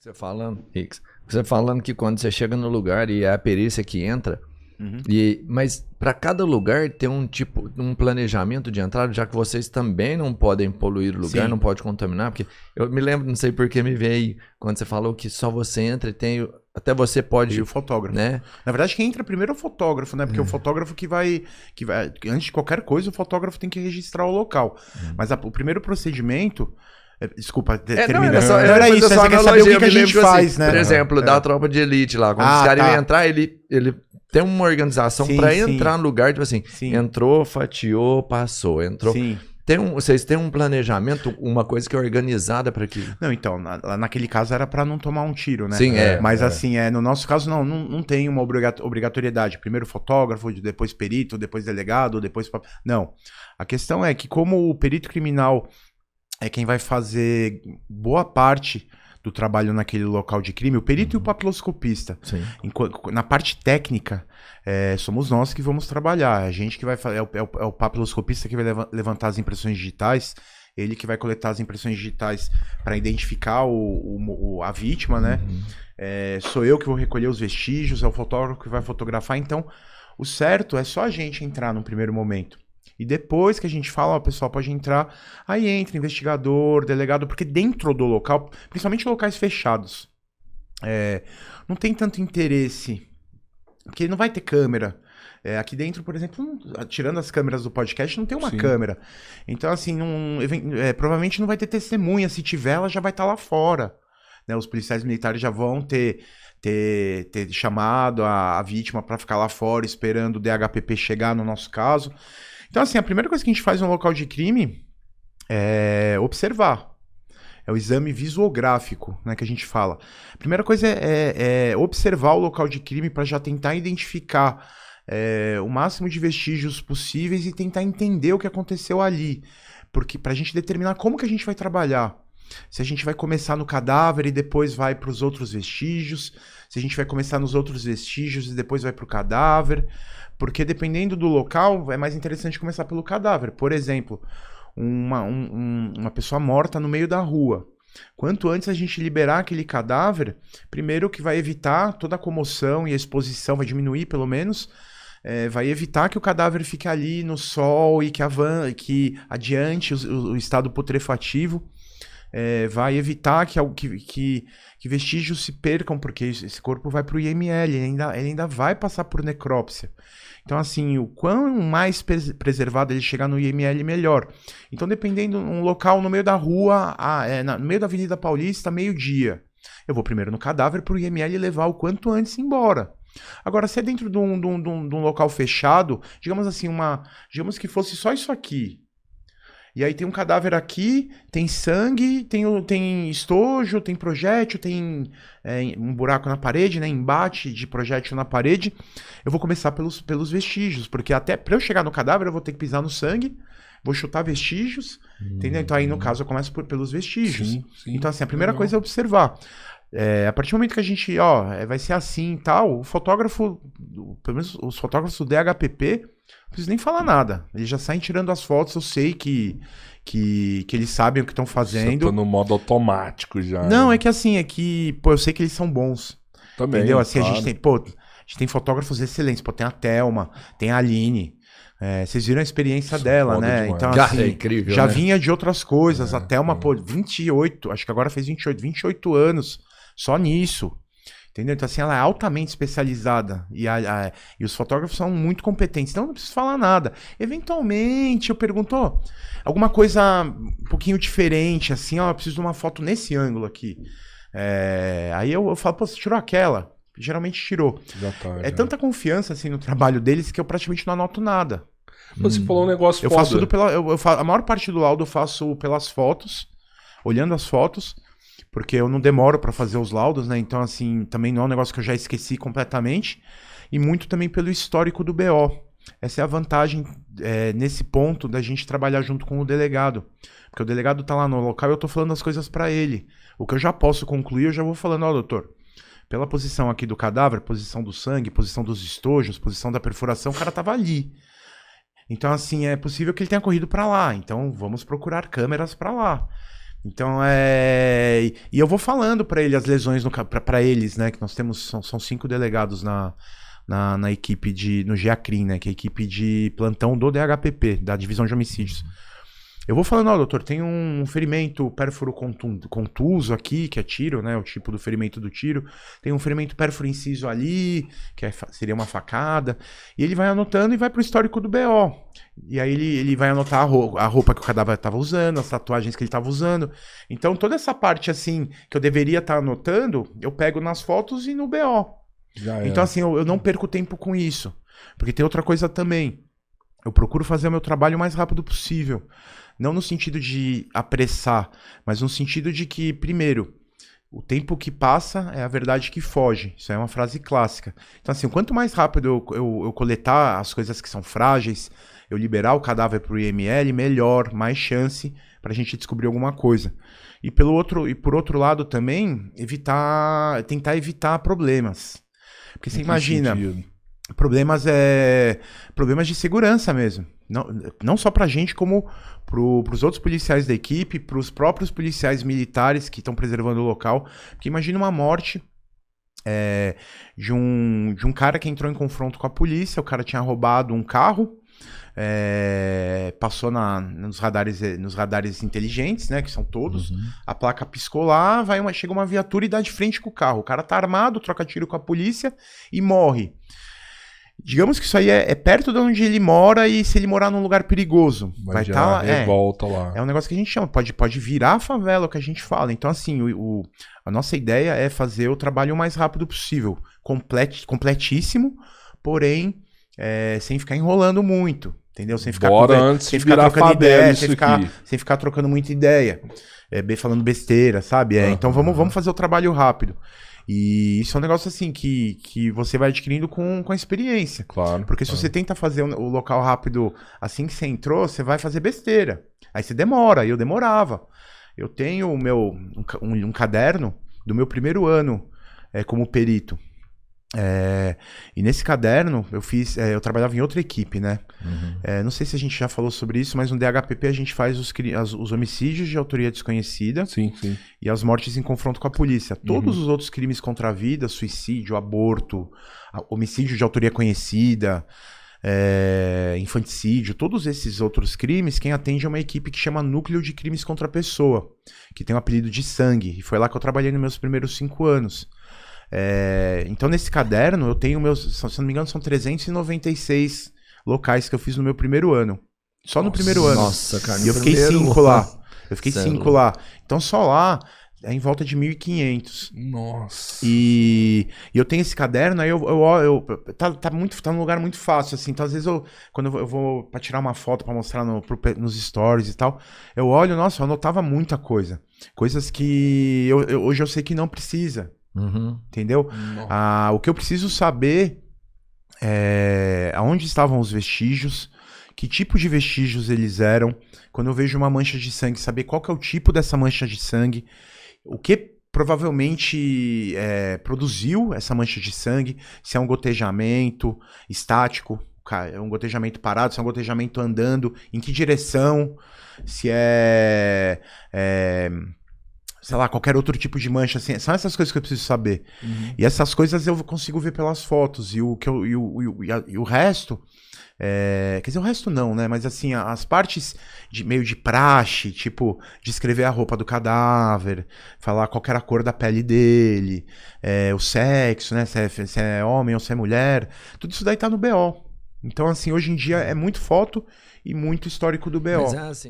Você falando que quando você chega no lugar e é a perícia que entra, mas para cada lugar tem um planejamento de entrada, já que vocês também não podem poluir o lugar, Sim. não pode contaminar, porque eu me lembro, não sei por que me veio quando você falou que só você entra e tem, até você pode, E o fotógrafo. né? Na verdade, quem entra primeiro é o fotógrafo, né? Porque o fotógrafo que vai, antes de qualquer coisa, o fotógrafo tem que registrar o local. Mas o primeiro procedimento. Desculpa, termina. Não, era isso, você quer saber o que a gente faz, né? Por exemplo, da tropa de elite lá, quando os caras iam entrar, ele tem uma organização para entrar no lugar, tipo assim, entrou, fatiou, passou, entrou. Sim. Vocês têm um planejamento, uma coisa que é organizada para que... Não, então, naquele caso era para não tomar um tiro, né? Sim, Mas assim, no nosso caso não tem uma obrigatoriedade. Primeiro fotógrafo, depois perito, depois delegado, depois... Não. A questão é que como o perito criminal é quem vai fazer boa parte do trabalho naquele local de crime, o perito e o papiloscopista. Sim. Na parte técnica, somos nós que vamos trabalhar. A gente que vai fazer, é o papiloscopista que vai levantar as impressões digitais, ele que vai coletar as impressões digitais para identificar a vítima, né? Sou eu que vou recolher os vestígios, é o fotógrafo que vai fotografar. Então, o certo é só a gente entrar num primeiro momento. E depois que a gente fala, o pessoal pode entrar, aí entra investigador, delegado, porque dentro do local, principalmente locais fechados, não tem tanto interesse, porque não vai ter câmera. Aqui dentro, por exemplo, tirando as câmeras do podcast, não tem uma câmera. Então, assim, provavelmente não vai ter testemunha. Se tiver, ela já vai estar lá fora. Né? Os policiais militares já vão ter chamado a vítima para ficar lá fora, esperando o DHPP chegar, no nosso caso. Então, assim, a primeira coisa que a gente faz no local de crime é observar. É o exame visuográfico, né, que a gente fala. A primeira coisa é observar o local de crime para já tentar identificar o máximo de vestígios possíveis e tentar entender o que aconteceu ali. Porque para a gente determinar como que a gente vai trabalhar. Se a gente vai começar no cadáver e depois vai para os outros vestígios. Se a gente vai começar nos outros vestígios e depois vai para o cadáver. Porque dependendo do local, é mais interessante começar pelo cadáver. Por exemplo, uma pessoa morta no meio da rua. Quanto antes a gente liberar aquele cadáver, primeiro que vai evitar toda a comoção e a exposição, vai diminuir pelo menos, vai evitar que o cadáver fique ali no sol e que adiante o estado putrefativo. Vai evitar que vestígios se percam, porque esse corpo vai para o IML, ele ainda vai passar por necrópsia. Então, assim, o quão mais preservado ele chegar no IML, melhor. Então, dependendo, um local no meio da rua, no meio da Avenida Paulista, meio-dia. Eu vou primeiro no cadáver para o IML levar o quanto antes embora. Agora, se é dentro de um local fechado, digamos assim, digamos que fosse só isso aqui. E aí tem um cadáver aqui, tem sangue, tem estojo, tem projétil, tem um buraco na parede, né? Embate de projétil na parede. Eu vou começar pelos vestígios, porque até para eu chegar no cadáver eu vou ter que pisar no sangue, vou chutar vestígios, entendeu? Então aí no caso eu começo pelos vestígios. Sim. Então assim, a primeira coisa é observar. A partir do momento que a gente, vai ser assim e tal, o fotógrafo, pelo menos os fotógrafos do DHPP, não preciso nem falar nada. Eles já saem tirando as fotos, eu sei que eles sabem o que estão fazendo. Você tá no modo automático já. Não, é que assim, eu sei que eles são bons. Também, entendeu? Assim, claro. a gente tem fotógrafos excelentes. Tem a Thelma, tem a Aline. Vocês viram a experiência dela, né? Demais. Então, Cara, assim, é incrível, já né? vinha de outras coisas. A Thelma, 28, acho que agora fez 28 anos só nisso. Entendeu? Então, assim, ela é altamente especializada e os fotógrafos são muito competentes. Então, não preciso falar nada. Eventualmente, eu pergunto, alguma coisa um pouquinho diferente, assim, eu preciso de uma foto nesse ângulo aqui. Aí eu falo, você tirou aquela? Geralmente tirou. Tanta confiança, assim, no trabalho deles que eu praticamente não anoto nada. Você falou um negócio eu faço tudo a maior parte do laudo eu faço pelas fotos, olhando as fotos. Porque eu não demoro para fazer os laudos, né? Então, assim, também não é um negócio que eu já esqueci completamente. E muito também pelo histórico do BO. Essa é a vantagem nesse ponto da gente trabalhar junto com o delegado. Porque o delegado tá lá no local e eu tô falando as coisas para ele. O que eu já posso concluir, eu já vou falando, doutor, pela posição aqui do cadáver, posição do sangue, posição dos estojos, posição da perfuração, o cara tava ali. Então, assim, é possível que ele tenha corrido para lá. Então, vamos procurar câmeras para lá. Então, e eu vou falando pra ele as lesões, pra eles, né, que nós temos, são 5 delegados na equipe no GEACRIM, né, que é a equipe de plantão do DHPP, da Divisão de Homicídios. Eu vou falando, doutor, tem um ferimento pérfuro contuso aqui, que é tiro, né, o tipo do ferimento do tiro. Tem um ferimento pérfuro inciso ali, que seria uma facada. E ele vai anotando e vai pro histórico do BO. E aí ele vai anotar a roupa que o cadáver estava usando, as tatuagens que ele estava usando. Então toda essa parte, assim, que eu deveria estar anotando, eu pego nas fotos e no BO. Então assim, eu não perco tempo com isso. Porque tem outra coisa também. Eu procuro fazer o meu trabalho o mais rápido possível. Não no sentido de apressar, mas no sentido de que, primeiro, o tempo que passa é a verdade que foge. Isso é uma frase clássica. Então, assim, quanto mais rápido eu coletar as coisas que são frágeis, eu liberar o cadáver para o IML, melhor, mais chance para a gente descobrir alguma coisa. E por outro lado também, tentar evitar problemas. Porque você imagina... Problemas de segurança mesmo. Não só pra gente, como pros outros policiais da equipe, pros próprios policiais militares que estão preservando o local. Porque imagina uma morte de um cara que entrou em confronto com a polícia, o cara tinha roubado um carro, passou nos radares inteligentes, né, que são todos, a placa piscou lá, chega uma viatura e dá de frente com o carro. O cara tá armado, troca tiro com a polícia e morre. Digamos que isso aí é perto de onde ele mora e se ele morar num lugar perigoso, vai estar lá. Revolta lá. É um negócio que a gente chama, pode virar a favela, o que a gente fala. Então, assim, a nossa ideia é fazer o trabalho o mais rápido possível, completíssimo, porém, sem ficar enrolando muito, entendeu? Sem ficar trocando ideia, sem ficar trocando muita ideia, falando besteira, sabe? Então, vamos fazer o trabalho rápido. E isso é um negócio assim que você vai adquirindo com a experiência. Claro. Porque se você tenta fazer o local rápido assim que você entrou, você vai fazer besteira. Aí você demora, e eu demorava. Eu tenho um caderno do meu primeiro ano como perito. E nesse caderno eu trabalhava em outra equipe, né? Não sei se a gente já falou sobre isso, mas no DHPP a gente faz os homicídios de autoria desconhecida. Sim. E as mortes em confronto com a polícia. Todos os outros crimes contra a vida, suicídio, aborto, homicídio de autoria conhecida, infanticídio, todos esses outros crimes, quem atende é uma equipe que chama Núcleo de Crimes contra a Pessoa, que tem o apelido de Sangue. E foi lá que eu trabalhei nos meus primeiros 5 anos. Então nesse caderno eu tenho se não me engano são 396 locais que eu fiz no meu primeiro ano. Só no primeiro ano. Nossa, cara. E eu fiquei 5 lá. Eu fiquei 5 lá. Então só lá é em volta de 1.500. Nossa. E eu tenho esse caderno, aí tá num lugar muito fácil, assim. Então às vezes quando eu vou pra tirar uma foto pra mostrar nos stories e tal, eu olho, nossa, eu anotava muita coisa. Coisas que hoje eu sei que não precisa. Entendeu? O que eu preciso saber é aonde estavam os vestígios, que tipo de vestígios eles eram. Quando eu vejo uma mancha de sangue, saber qual que é o tipo dessa mancha de sangue, o que provavelmente produziu essa mancha de sangue, se é um gotejamento estático, é um gotejamento parado, se é um gotejamento andando, em que direção, se sei lá, qualquer outro tipo de mancha, assim, são essas coisas que eu preciso saber. E essas coisas eu consigo ver pelas fotos, e o resto, quer dizer, o resto não, né, mas assim, as partes meio de praxe, tipo, descrever a roupa do cadáver, falar qual era a cor da pele dele, o sexo, né, se é homem ou se é mulher, tudo isso daí tá no BO. Então, assim, hoje em dia é muito foto e muito histórico do BO. Mas é assim...